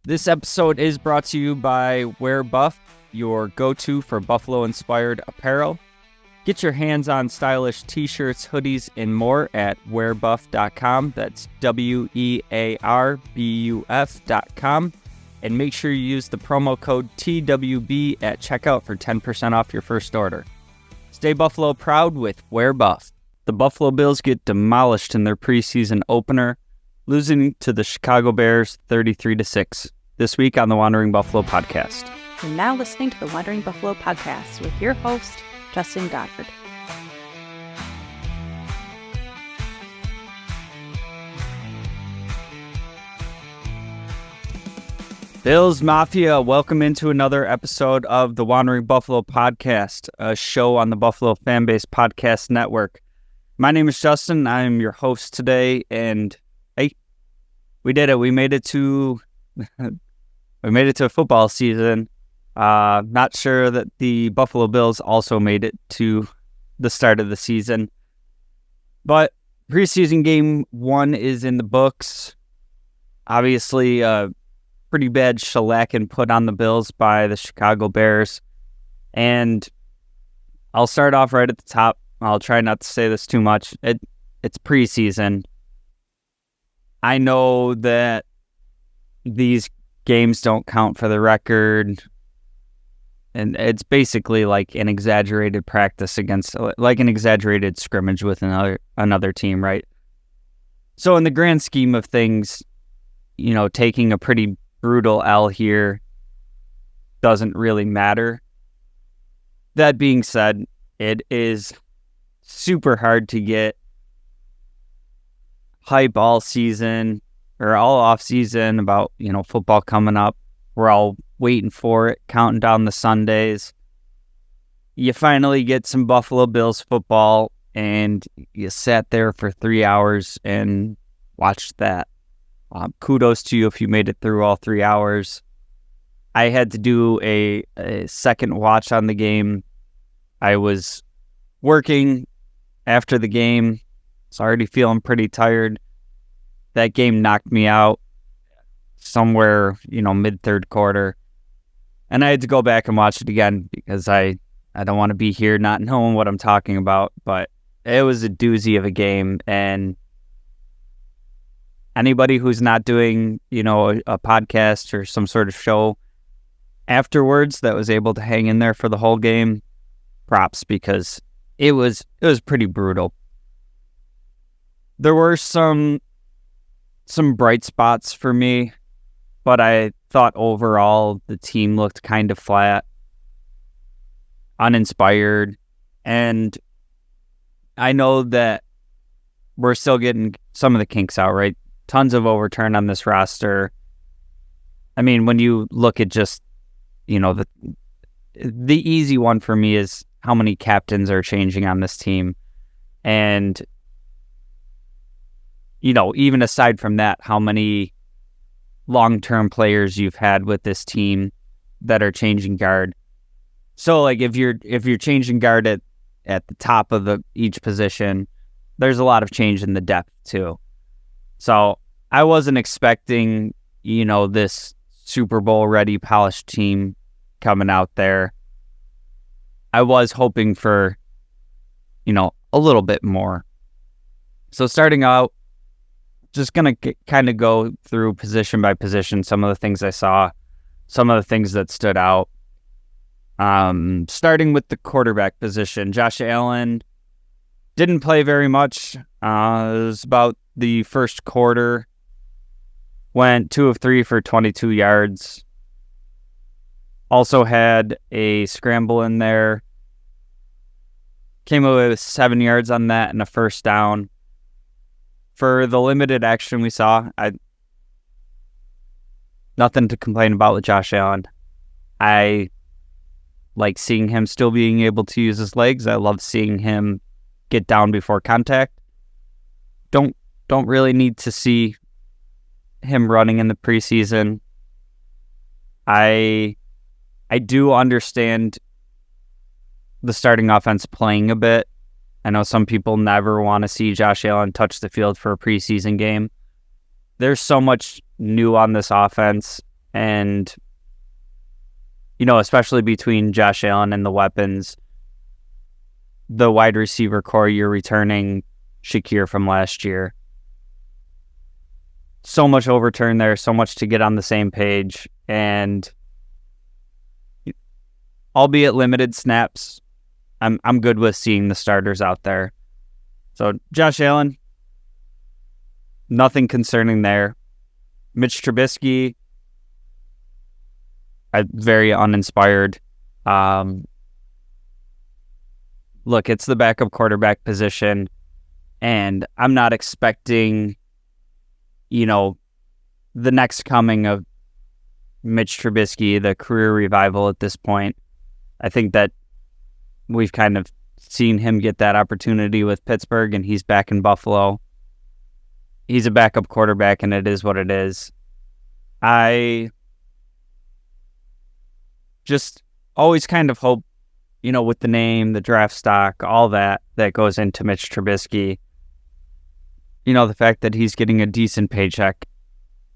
This episode is brought to you by Wear Buff, your go-to for Buffalo-inspired apparel. Get your hands on stylish t-shirts, hoodies, and more at wearbuff.com. That's wearbuff.com. And make sure you use the promo code TWB at checkout for 10% off your first order. Stay Buffalo proud with Wear Buff. The Buffalo Bills get demolished in their preseason opener, losing to the Chicago Bears 33-6. This week on the Wandering Buffalo podcast. You're now listening to the Wandering Buffalo podcast with your host, Justin Goddard. Bills Mafia, welcome into another episode of the Wandering Buffalo podcast, a show on the Buffalo FamBase podcast network. My name is Justin. I'm your host today, and hey, we did it. We made it to a football season. Not sure that the Buffalo Bills also made it to the start of the season. But preseason game 1 is in the books. Obviously, pretty bad shellacking put on the Bills by the Chicago Bears. And I'll start off right at the top. I'll try not to say this too much. It's preseason. I know that these games don't count for the record, and it's basically like an exaggerated practice against, like an exaggerated scrimmage with another team, right? So in the grand scheme of things, taking a pretty brutal L here doesn't really matter. That being said, it is super hard to get hype all season or all off season about, football coming up. We're all waiting for it, counting down the Sundays. You finally get some Buffalo Bills football, and you sat there for 3 hours and watched that. Kudos to you if you made it through all 3 hours. I had to do a second watch on the game. I was working after the game. I was already feeling pretty tired. That game knocked me out somewhere, mid-third quarter. And I had to go back and watch it again because I don't want to be here not knowing what I'm talking about. But it was a doozy of a game. And anybody who's not doing, a podcast or some sort of show afterwards that was able to hang in there for the whole game, props, because it was pretty brutal. There were some bright spots for me, but I thought overall the team looked kind of flat, uninspired, and I know that we're still getting some of the kinks out, right? Tons of overturn on this roster. I mean, when you look at just, the easy one for me is how many captains are changing on this team. And even aside from that, how many long-term players you've had with this team that are changing guard. So, like, if you're changing guard at the top of each position, there's a lot of change in the depth too. So I wasn't expecting, this Super Bowl ready, polished team coming out there. I was hoping for, a little bit more. So starting out, just going to kind of go through position by position, some of the things I saw, some of the things that stood out. Starting with the quarterback position, Josh Allen didn't play very much. It was about the first quarter. Went 2 of 3 for 22 yards. Also had a scramble in there. Came away with 7 yards on that and a first down. For the limited action we saw, nothing to complain about with Josh Allen. I like seeing him still being able to use his legs. I love seeing him get down before contact. Don't really need to see him running in the preseason. I do understand the starting offense playing a bit. I know some people never want to see Josh Allen touch the field for a preseason game. There's so much new on this offense, And, especially between Josh Allen and the weapons, the wide receiver core, you're returning Shakir from last year. So much overturn there, so much to get on the same page. And albeit limited snaps, I'm good with seeing the starters out there. So Josh Allen, nothing concerning there. Mitch Trubisky, very uninspired. Look, it's the backup quarterback position, and I'm not expecting, the next coming of Mitch Trubisky, the career revival at this point. I think that we've kind of seen him get that opportunity with Pittsburgh, and he's back in Buffalo. He's a backup quarterback, and it is what it is. I just always kind of hope, with the name, the draft stock, all that goes into Mitch Trubisky, the fact that he's getting a decent paycheck.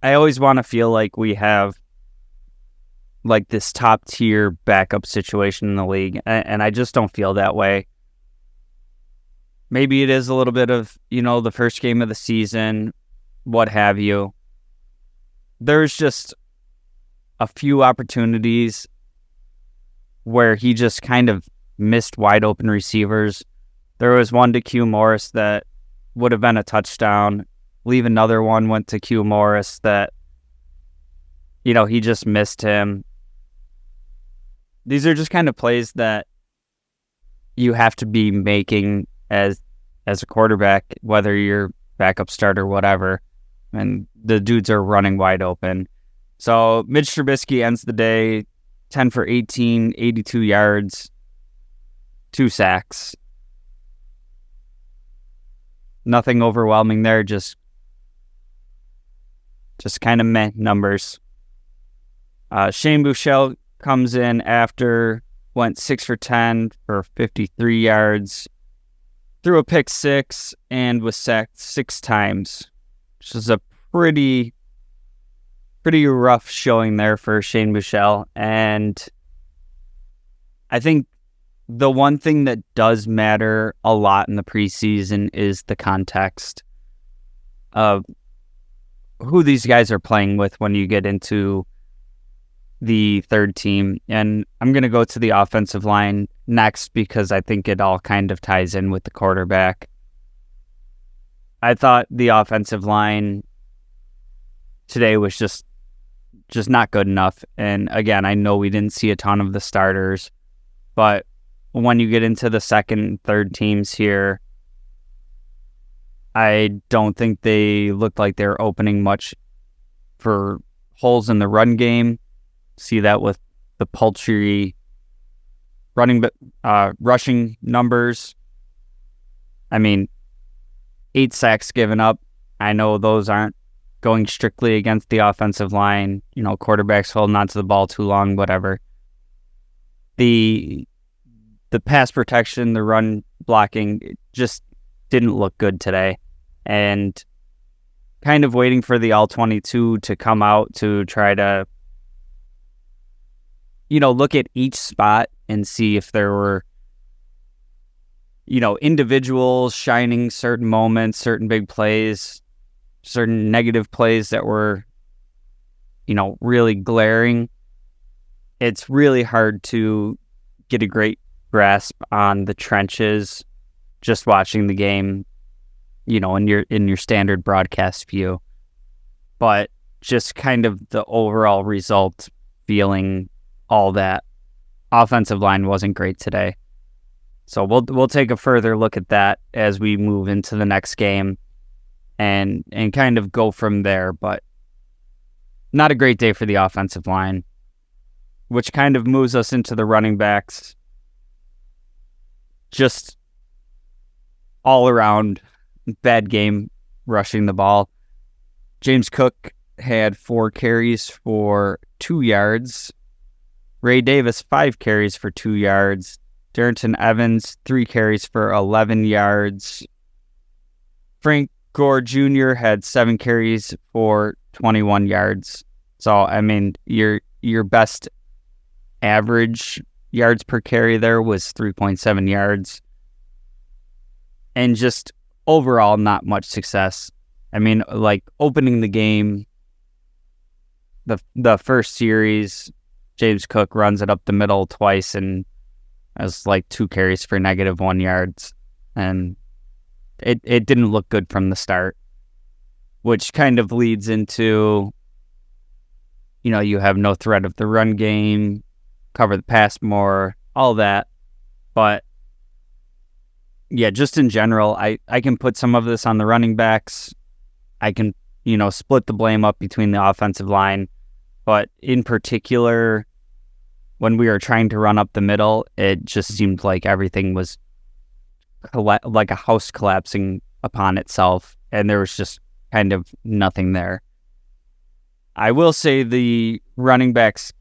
I always want to feel like we have like this top tier backup situation in the league, and I just don't feel that way. Maybe it is a little bit of, the first game of the season, what have you. There's just a few opportunities where he just kind of missed wide open receivers. There was one to Q Morris that would have been a touchdown. Leave another one went to Q Morris that, he just missed him. These are just kind of plays that you have to be making as a quarterback, whether you're backup starter, whatever, and the dudes are running wide open. So Mitch Trubisky ends the day 10 for 18, 82 yards, 2 sacks. Nothing overwhelming there, just kind of meh numbers. Shane Buechele comes in after, went 6 for 10 for 53 yards, threw a pick 6, and was sacked 6 times, which is a pretty rough showing there for Shane Buechele. And I think the one thing that does matter a lot in the preseason is the context of who these guys are playing with when you get into the third team. And I'm going to go to the offensive line next because I think it all kind of ties in with the quarterback. I thought the offensive line today was just not good enough. And again, I know we didn't see a ton of the starters, but when you get into the second and third teams here, I don't think they looked like they're opening much for holes in the run game. See that with the paltry rushing numbers. I mean, 8 sacks given up. I know those aren't going strictly against the offensive line. Quarterbacks holding on to the ball too long, whatever. The pass protection, the run blocking, it just didn't look good today. And kind of waiting for the All-22 to come out to try to, look at each spot and see if there were, individuals shining certain moments, certain big plays, certain negative plays that were, really glaring. It's really hard to get a great grasp on the trenches just watching the game, in your standard broadcast view. But just kind of the overall result, feeling all that offensive line wasn't great today. So we'll take a further look at that as we move into the next game and kind of go from there. But not a great day for the offensive line, which kind of moves us into the running backs. Just all around bad game rushing the ball. James Cook had 4 carries for 2 yards. Ray Davis, 5 carries for 2 yards. Darrington Evans, 3 carries for 11 yards. Frank Gore Jr. had 7 carries for 21 yards. So, I mean, your best average yards per carry there was 3.7 yards. And just overall, not much success. I mean, like opening the game, the first series, James Cook runs it up the middle twice, and it was like 2 carries for -1 yards. And it didn't look good from the start, which kind of leads into, you have no threat of the run game, cover the pass more, all that. But yeah, just in general, I can put some of this on the running backs. I can, split the blame up between the offensive line. But in particular, when we were trying to run up the middle, it just seemed like everything was like a house collapsing upon itself, and there was just kind of nothing there. I will say the running backs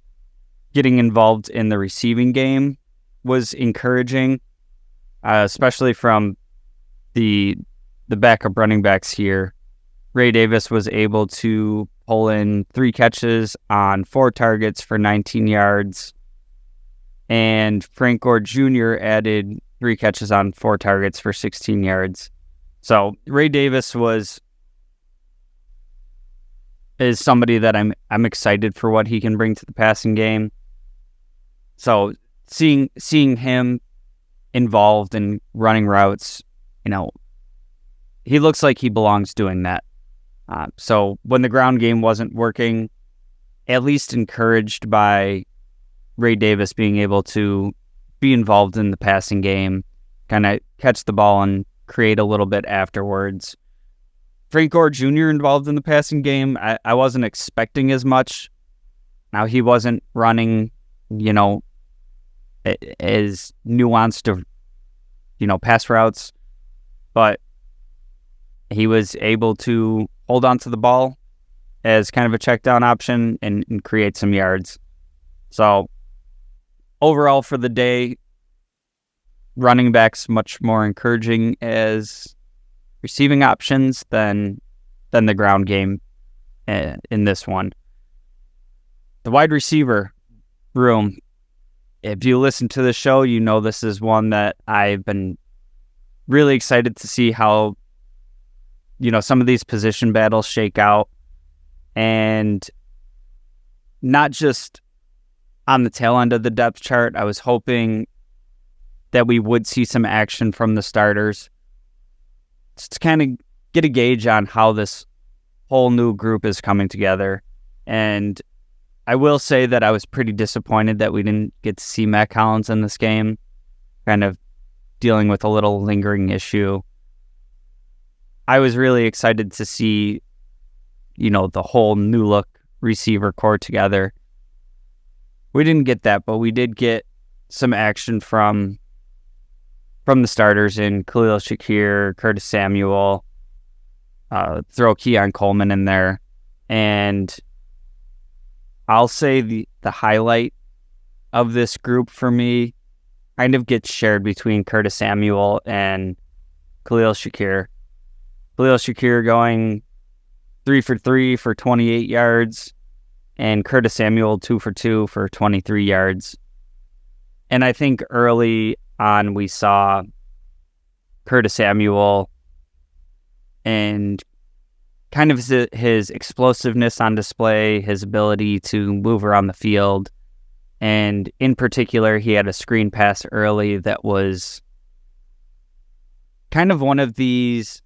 getting involved in the receiving game was encouraging, especially from the backup running backs here. Ray Davis was able to pull in 3 catches on 4 targets for 19 yards, and Frank Gore Jr. added 3 catches on 4 targets for 16 yards. So Ray Davis is somebody that I'm excited for what he can bring to the passing game. So seeing him involved in running routes, he looks like he belongs doing that. So when the ground game wasn't working, at least encouraged by Ray Davis being able to be involved in the passing game, kind of catch the ball and create a little bit afterwards. Frank Gore Jr. involved in the passing game, I wasn't expecting as much. Now, he wasn't running, as nuanced of, pass routes, but he was able to hold on to the ball as kind of a check down option and create some yards. So overall for the day, running backs much more encouraging as receiving options than the ground game in this one. The wide receiver room, if you listen to the show, this is one that I've been really excited to see how some of these position battles shake out, and not just on the tail end of the depth chart. I was hoping that we would see some action from the starters to kind of get a gauge on how this whole new group is coming together. And I will say that I was pretty disappointed that we didn't get to see Matt Collins in this game, kind of dealing with a little lingering issue. I was really excited to see, the whole new look receiver core together. We didn't get that, but we did get some action from the starters in Khalil Shakir, Curtis Samuel, throw Keon Coleman in there. And I'll say the highlight of this group for me kind of gets shared between Curtis Samuel and Khalil Shakir. Khalil Shakir going 3 for 3 for 28 yards, and Curtis Samuel 2 for 2 for 23 yards. And I think early on we saw Curtis Samuel and kind of his explosiveness on display, his ability to move around the field. And in particular, he had a screen pass early that was kind of one of these,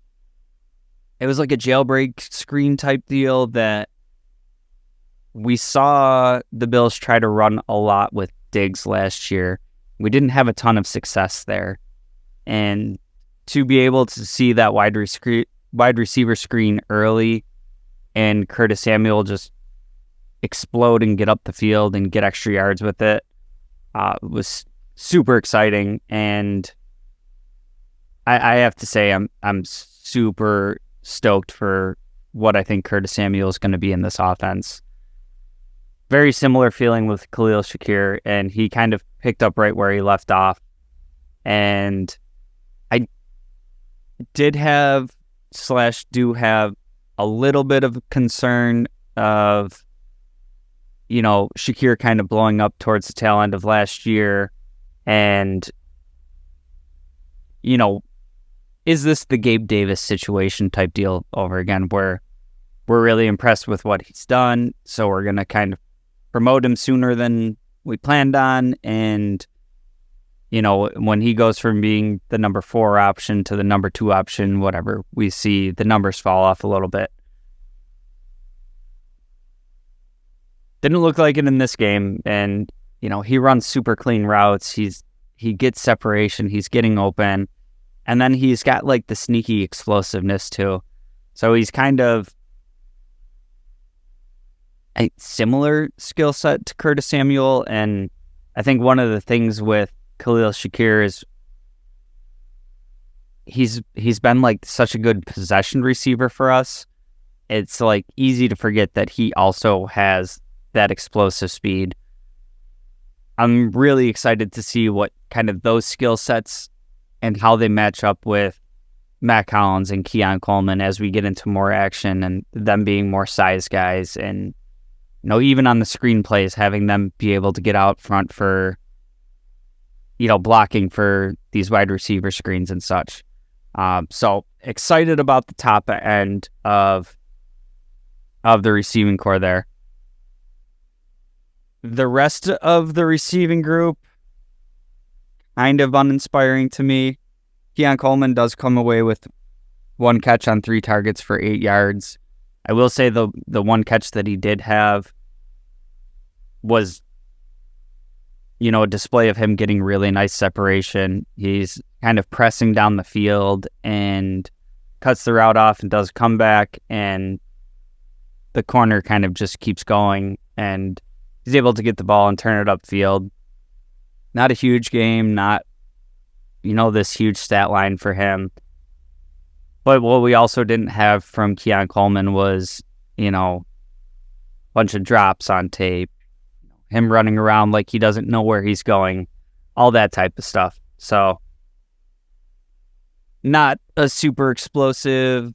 it was like a jailbreak screen type deal that we saw the Bills try to run a lot with Diggs last year. We didn't have a ton of success there. And to be able to see that wide receiver screen early and Curtis Samuel just explode and get up the field and get extra yards with it was super exciting. And I have to say I'm super stoked for what I think Curtis Samuel is going to be in this offense. Very similar feeling with Khalil Shakir, and he kind of picked up right where he left off. And I do have a little bit of concern of Shakir kind of blowing up towards the tail end of last year. And, is this the Gabe Davis situation type deal over again, where we're really impressed with what he's done, so we're going to kind of promote him sooner than we planned on, and when he goes from being the number 4 option to the number 2 option, whatever, we see the numbers fall off a little bit. Didn't look like it in this game, and he runs super clean routes. He gets separation, he's getting open, and then he's got like the sneaky explosiveness too. So he's kind of a similar skill set to Curtis Samuel, and I think one of the things with Khalil Shakir is he's been like such a good possession receiver for us. It's like easy to forget that he also has that explosive speed. I'm really excited to see what kind of those skill sets and how they match up with Matt Collins and Keon Coleman as we get into more action, and them being more size guys, and even on the screenplays, having them be able to get out front for blocking for these wide receiver screens and such. So excited about the top end of the receiving core there. The rest of the receiving group, kind of uninspiring to me. Keon Coleman does come away with 1 catch on 3 targets for 8 yards. I will say the one catch that he did have was, a display of him getting really nice separation. He's kind of pressing down the field and cuts the route off and does come back, and the corner kind of just keeps going, and he's able to get the ball and turn it upfield. Not a huge game, not, this huge stat line for him. But what we also didn't have from Keon Coleman was, a bunch of drops on tape, him running around like he doesn't know where he's going, all that type of stuff. So, not a super explosive,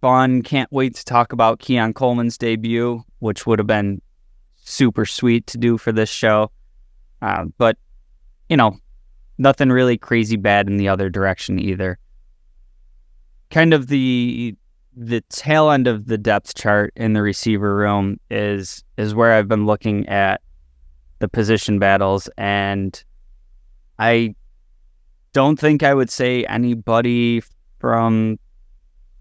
fun, can't wait to talk about Keon Coleman's debut, which would have been super sweet to do for this show. But, nothing really crazy bad in the other direction either. Kind of the tail end of the depth chart in the receiver room is where I've been looking at the position battles, and I don't think I would say anybody from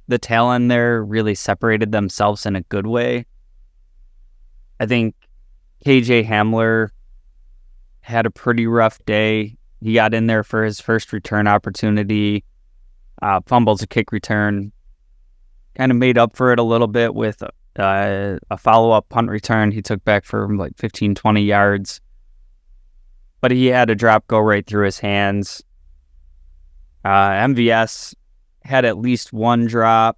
the tail end there really separated themselves in a good way. I think KJ Hamler had a pretty rough day. He got in there for his first return opportunity, fumbles a kick return, kind of made up for it a little bit with a follow-up punt return he took back for like 15, 20 yards. But he had a drop go right through his hands. MVS had at least 1 drop.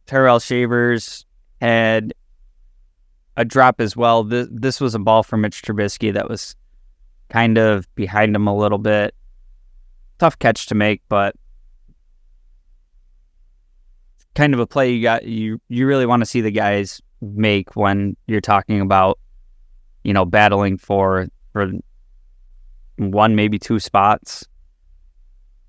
Terrell Shavers had a drop as well. This was a ball for Mitch Trubisky that was kind of behind him a little bit. Tough catch to make, but kind of a play you really want to see the guys make when you're talking about, battling for 1, maybe 2 spots.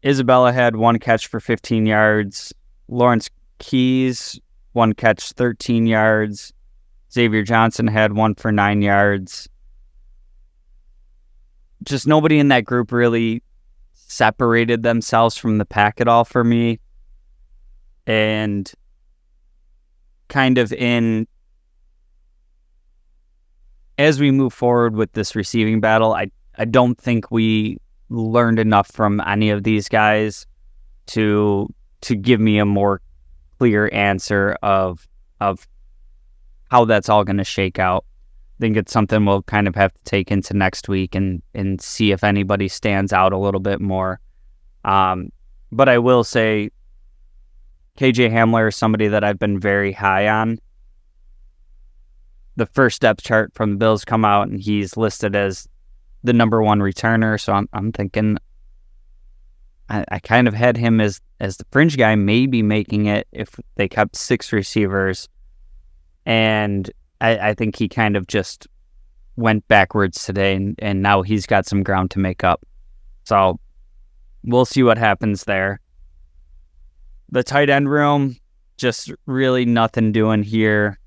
Isabella had 1 catch for 15 yards. Lawrence Keys, 1 catch, 13 yards. Xavier Johnson had 1 for 9 yards. Just nobody in that group really separated themselves from the pack at all for me. And kind of as we move forward with this receiving battle, I don't think we learned enough from any of these guys to give me a more clear answer of how that's all going to shake out. I think it's something we'll kind of have to take into next week and see if anybody stands out a little bit more. But I will say KJ Hamler is somebody that I've been very high on. The first depth chart from the Bills come out, and he's listed as the number 1 returner. So I'm thinking I kind of had him as the fringe guy, maybe making it if they kept 6 receivers. And I think he kind of just went backwards today, and now he's got some ground to make up. So we'll see what happens there. The tight end room, just really nothing doing here.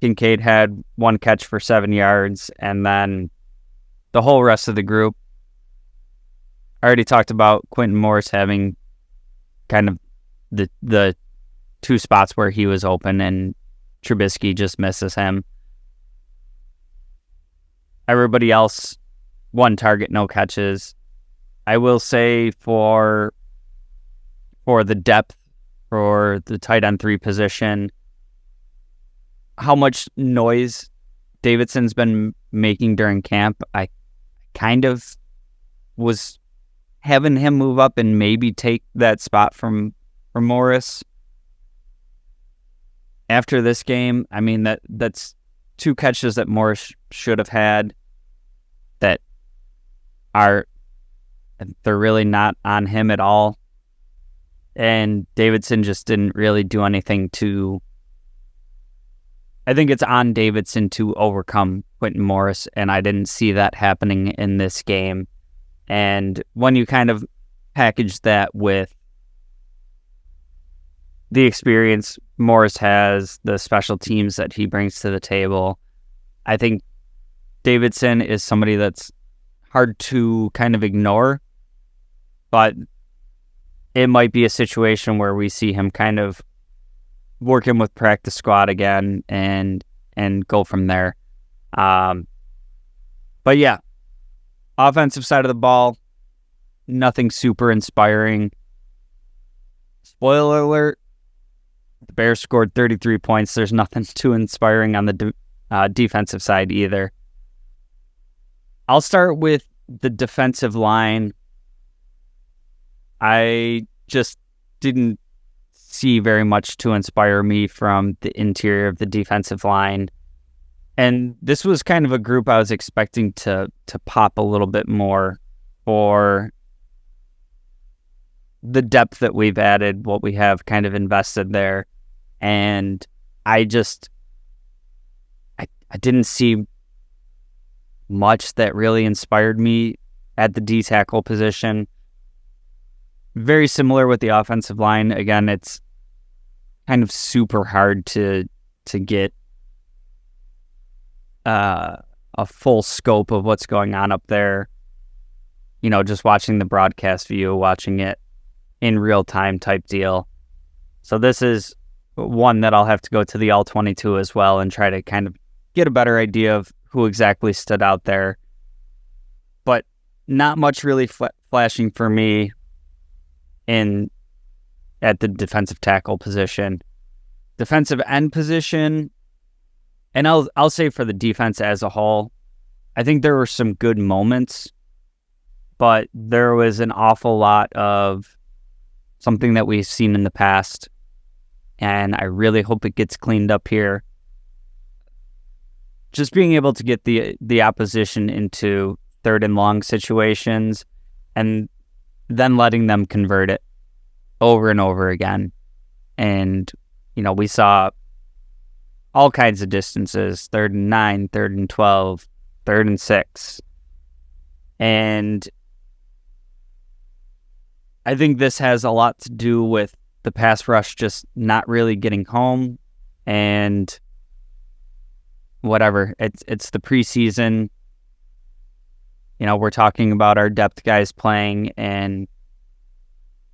Kincaid had 1 catch for 7 yards, and then the whole rest of the group. I already talked about Quentin Morris having kind of the 2 spots where he was open, and Trubisky just misses him. Everybody else, 1 target, no catches. I will say for the depth for the tight end 3 position, how much noise Davidson's been making during camp, I kind of was having him move up and maybe take that spot from Morris. After this game, I mean, that's 2 catches that Morris should have had that they're really not on him at all. And Davidson just didn't really do anything to... I think it's on Davidson to overcome Quentin Morris, and I didn't see that happening in this game. And when you kind of package that with the experience Morris has, the special teams that he brings to the table, I think Davidson is somebody that's hard to kind of ignore, but it might be a situation where we see him kind of working with practice squad again and go from there. But yeah, offensive side of the ball, nothing super inspiring. Spoiler alert, the Bears scored 33 points. There's nothing too inspiring on the defensive side either. I'll start with the defensive line. I just didn't see very much to inspire me from the interior of the defensive line. And this was kind of a group I was expecting to pop a little bit more for the depth that we've added, what we have kind of invested there. And I didn't see much that really inspired me at the D tackle position. Very similar with the offensive line. Again, it's kind of super hard to get a full scope of what's going on up there. You know, just watching the broadcast view, watching it in real time type deal. So this is one that I'll have to go to the All-22 as well and try to kind of get a better idea of who exactly stood out there. But not much really flashing for me at the defensive tackle position. Defensive end position, and I'll say for the defense as a whole, I think there were some good moments, but there was an awful lot of something that we've seen in the past, and I really hope it gets cleaned up here. Just being able to get the opposition into 3rd and long situations and then letting them convert it over and over again. And, you know, we saw all kinds of distances, 3rd and 9, 3rd and 12, 3rd and 6. And I think this has a lot to do with the pass rush just not really getting home and whatever. It's the preseason. You know, we're talking about our depth guys playing and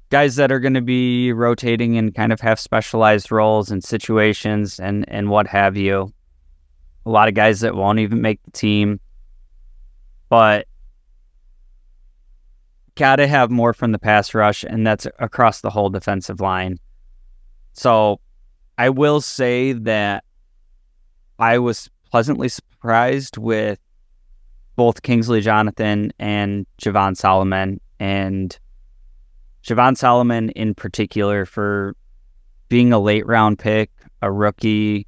guys that are going to be rotating and kind of have specialized roles and situations and what have you. A lot of guys that won't even make the team. But got to have more from the pass rush, and that's across the whole defensive line. So I will say that I was pleasantly surprised with both Kingsley Jonathan and Javon Solomon, and Javon Solomon in particular for being a late round pick, a rookie,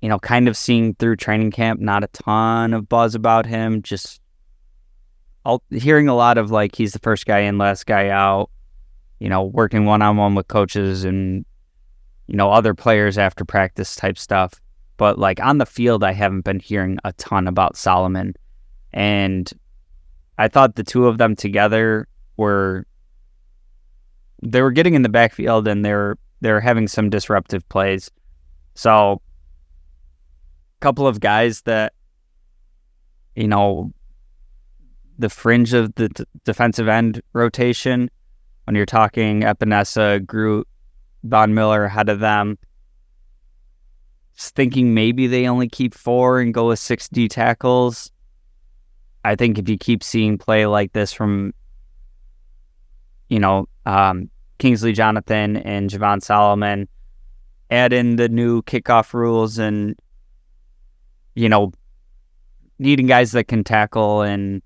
you know, kind of seeing through training camp, not a ton of buzz about him, just hearing a lot of like he's the first guy in, last guy out, you know, working one-on-one with coaches and, you know, other players after practice type stuff. but like on the field, I haven't been hearing a ton about Solomon. And I thought the two of them together were getting in the backfield and they're having some disruptive plays. So a couple of guys that, the fringe of the defensive end rotation, when you're talking Epinesa, Groot, Von Miller ahead of them, thinking maybe they only keep 4 and go with 6 D tackles. I think if you keep seeing play like this from, Kingsley Jonathan and Javon Solomon, add in the new kickoff rules and, needing guys that can tackle and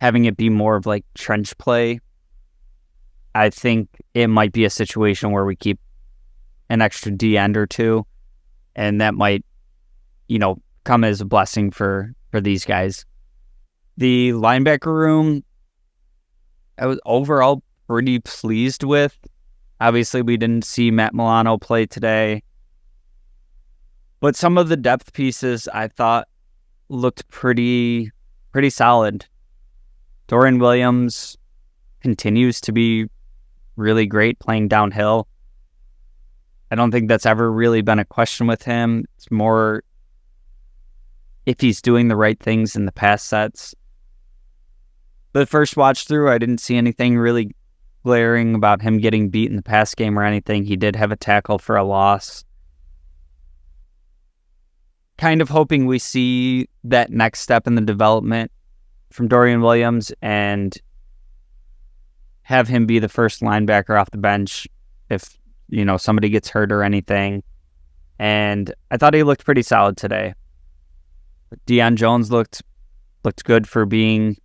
having it be more of like trench play, I think it might be a situation where we keep an extra D end or two, and that might, come as a blessing for these guys. The linebacker room, I was overall pretty pleased with. Obviously, we didn't see Matt Milano play today, but some of the depth pieces I thought looked pretty solid. Dorian Williams continues to be really great playing downhill. I don't think that's ever really been a question with him. It's more if he's doing the right things in the pass sets. The first watch through, I didn't see anything really glaring about him getting beat in the pass game or anything. He did have a tackle for a loss. Kind of hoping we see that next step in the development from Dorian Williams and have him be the first linebacker off the bench if, somebody gets hurt or anything. And I thought he looked pretty solid today. Deion Jones looked good for being,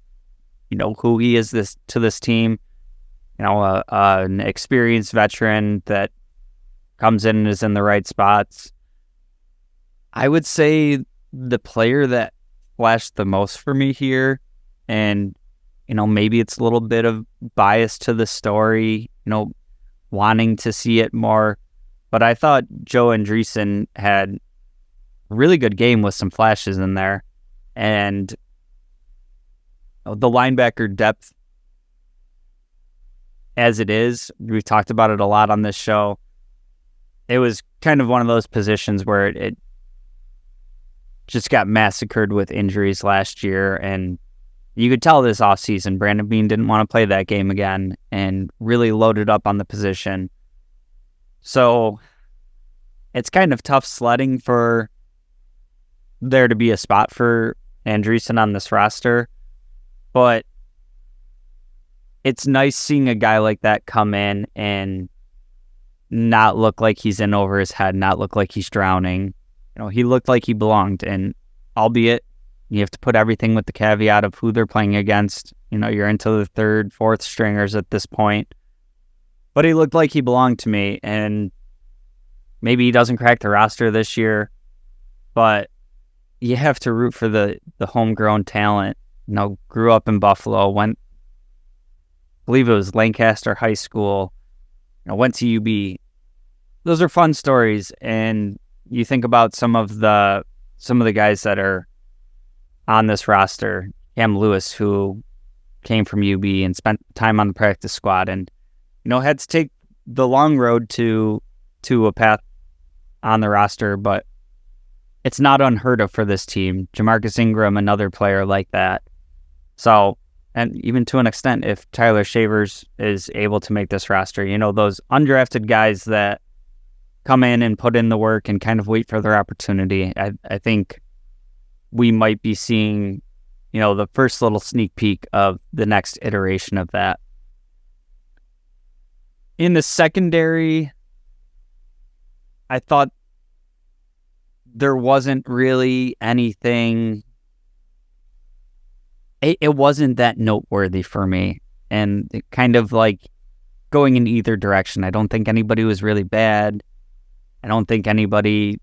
who he is to this team. An experienced veteran that comes in and is in the right spots. I would say the player that flashed the most for me here, and, maybe it's a little bit of bias to the story, wanting to see it more, but I thought Joe Andreessen had a really good game with some flashes in there. And the linebacker depth as it is, we've talked about it a lot on this show. It was kind of one of those positions where it just got massacred with injuries last year, and you could tell this offseason Brandon Beane didn't want to play that game again and really loaded up on the position. So it's kind of tough sledding for there to be a spot for Andreessen on this roster, but it's nice seeing a guy like that come in and not look like he's in over his head, not look like he's drowning. He looked like he belonged, and albeit you have to put everything with the caveat of who they're playing against. You're into the third, fourth stringers at this point. But he looked like he belonged to me, and maybe he doesn't crack the roster this year, but you have to root for the homegrown talent. Grew up in Buffalo, I believe it was Lancaster High School, went to UB. Those are fun stories, and you think about some of the guys that are on this roster. Cam Lewis, who came from UB and spent time on the practice squad, and had to take the long road to a path on the roster, but it's not unheard of for this team. Jamarcus Ingram, another player like that. So, and even to an extent, if Tyler Shavers is able to make this roster, those undrafted guys that come in and put in the work and kind of wait for their opportunity, I think we might be seeing, the first little sneak peek of the next iteration of that. In the secondary, I thought there wasn't really anything. It wasn't that noteworthy for me, and it kind of like going in either direction. I don't think anybody was really bad. I don't think anybody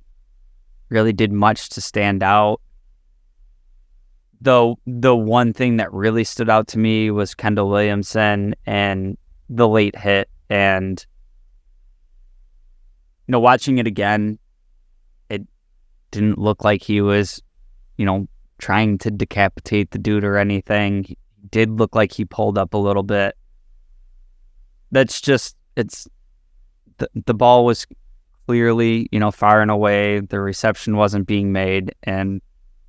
really did much to stand out. Though the one thing that really stood out to me was Kendall Williamson and the late hit. And, watching it again, didn't look like he was, trying to decapitate the dude or anything. He did look like he pulled up a little bit. That's just, the ball was clearly, far and away. The reception wasn't being made. And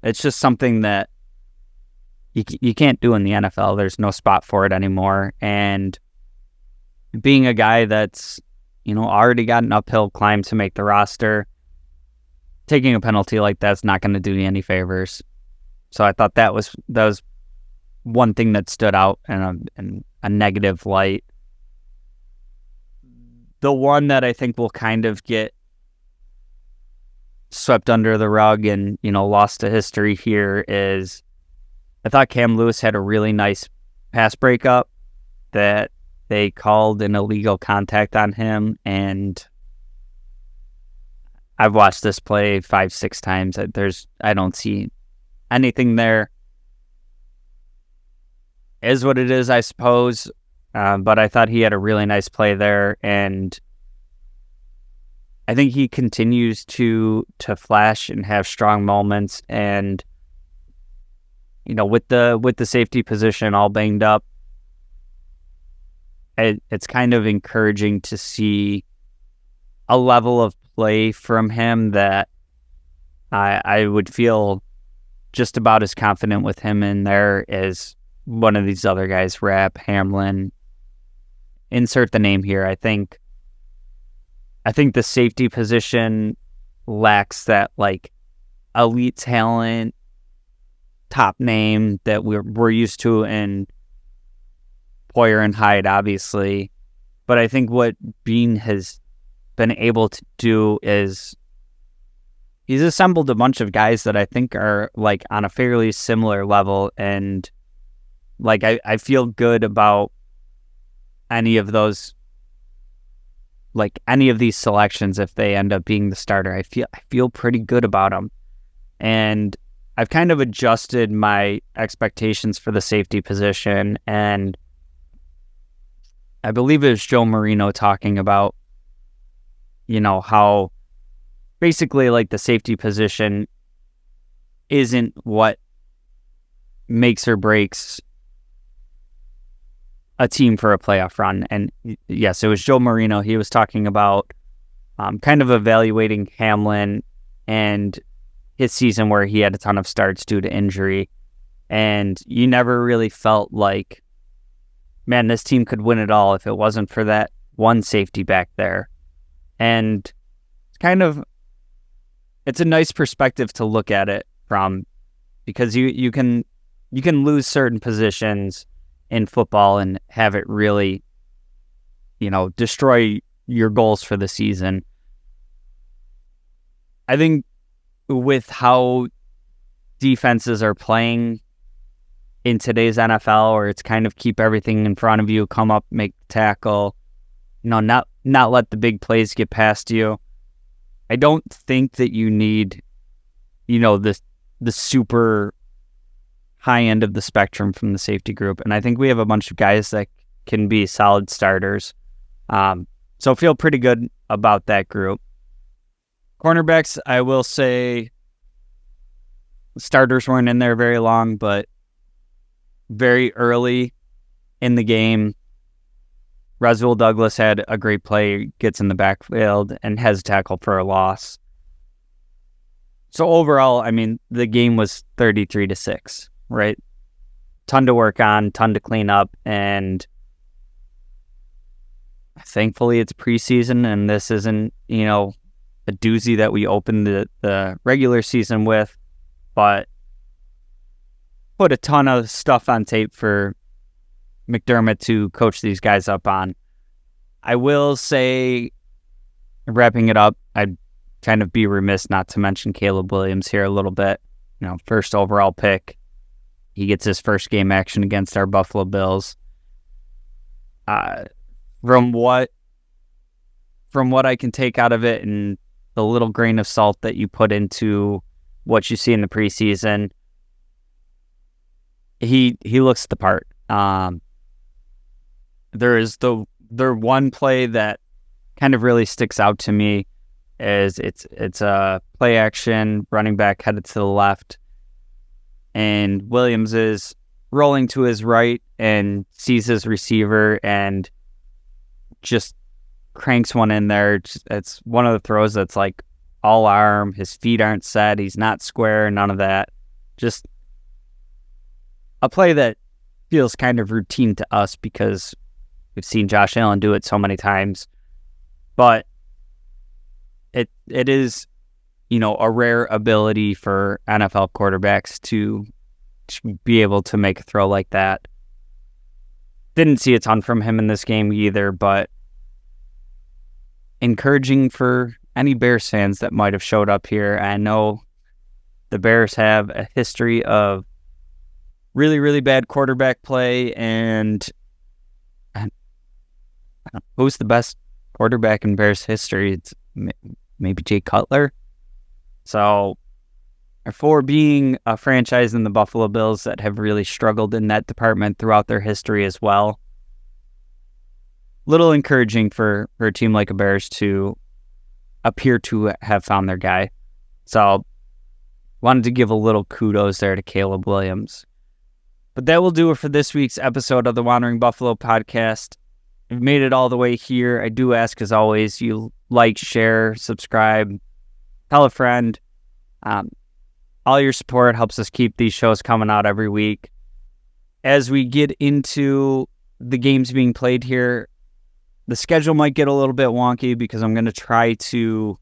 it's just something that you can't do in the NFL. There's no spot for it anymore. And being a guy that's, already got an uphill climb to make the roster, taking a penalty like that's not going to do you any favors. So I thought that was one thing that stood out in a negative light. The one that I think will kind of get swept under the rug and, lost to history here is I thought Cam Lewis had a really nice pass breakup that they called an illegal contact on him, and I've watched this play 5-6 times. I don't see anything there. Is what it is, I suppose. But I thought he had a really nice play there, and I think he continues to flash and have strong moments. And with the safety position all banged up, it's kind of encouraging to see a level of play from him that I would feel just about as confident with him in there as one of these other guys, Rapp, Hamlin. Insert the name here. I think the safety position lacks that elite talent, top name that we're used to in Poyer and Hyde, obviously. But I think what Bean has been able to do is he's assembled a bunch of guys that I think are on a fairly similar level, and I feel good about any of those, any of these selections. If they end up being the starter, I feel pretty good about them. And I've kind of adjusted my expectations for the safety position, and I believe it was Joe Marino talking about, how basically the safety position isn't what makes or breaks a team for a playoff run. And yes, it was Joe Marino. He was talking about kind of evaluating Hamlin and his season where he had a ton of starts due to injury. And you never really felt like, man, this team could win it all if it wasn't for that one safety back there. And it's a nice perspective to look at it from, because you can lose certain positions in football and have it really, destroy your goals for the season. I think with how defenses are playing in today's NFL, where it's kind of keep everything in front of you, come up, make the tackle, not let the big plays get past you. I don't think that you need, the super high end of the spectrum from the safety group. And I think we have a bunch of guys that can be solid starters. So I feel pretty good about that group. Cornerbacks, I will say starters weren't in there very long, but very early in the game, Rasul Douglas had a great play, gets in the backfield, and has a tackle for a loss. So overall, I mean, the game was 33-6, right? Ton to work on, ton to clean up, and thankfully it's preseason, and this isn't, a doozy that we opened the regular season with, but put a ton of stuff on tape for McDermott to coach these guys up on. I will say, wrapping it up, I'd kind of be remiss not to mention Caleb Williams here a little bit. First overall pick. He gets his first game action against our Buffalo Bills. From what I can take out of it and the little grain of salt that you put into what you see in the preseason, he looks the part. There's one play that kind of really sticks out to me as it's a play action running back headed to the left, and Williams is rolling to his right and sees his receiver and just cranks one in there. It's one of the throws that's like all arm. His feet aren't set. He's not square. None of that. Just a play that feels kind of routine to us because we've seen Josh Allen do it so many times. But it is, a rare ability for NFL quarterbacks to be able to make a throw like that. Didn't see a ton from him in this game either, but encouraging for any Bears fans that might have showed up here. I know the Bears have a history of really, really bad quarterback play, and who's the best quarterback in Bears history? It's maybe Jay Cutler. So, for being a franchise in the Buffalo Bills that have really struggled in that department throughout their history as well, little encouraging for a team like the Bears to appear to have found their guy. So, wanted to give a little kudos there to Caleb Williams. But that will do it for this week's episode of the Wandering Buffalo podcast. If you've made it all the way here, I do ask, as always, you like, share, subscribe, tell a friend. All your support helps us keep these shows coming out every week. As we get into the games being played here, the schedule might get a little bit wonky because I'm going to try to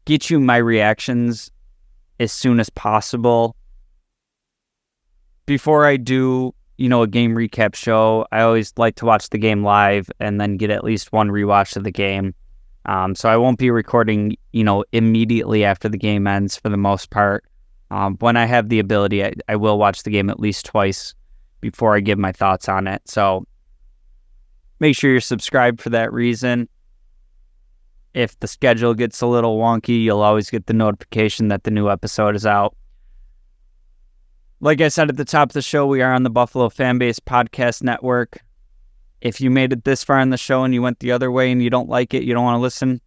get you my reactions as soon as possible. Before I do, a game recap show, I always like to watch the game live and then get at least one rewatch of the game. So I won't be recording, immediately after the game ends for the most part. When I have the ability, I will watch the game at least twice before I give my thoughts on it. So make sure you're subscribed for that reason. If the schedule gets a little wonky, you'll always get the notification that the new episode is out. Like I said at the top of the show, we are on the Buffalo FamBase Podcast Network. If you made it this far in the show and you went the other way and you don't like it, you don't want to listen,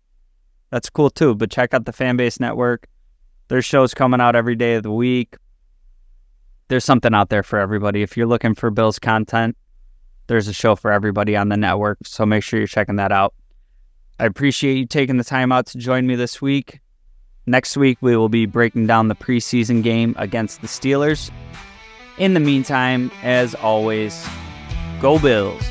that's cool too. But check out the FamBase Network. There's shows coming out every day of the week. There's something out there for everybody. If you're looking for Bills content, there's a show for everybody on the network. So make sure you're checking that out. I appreciate you taking the time out to join me this week. Next week, we will be breaking down the preseason game against the Steelers. In the meantime, as always, go Bills.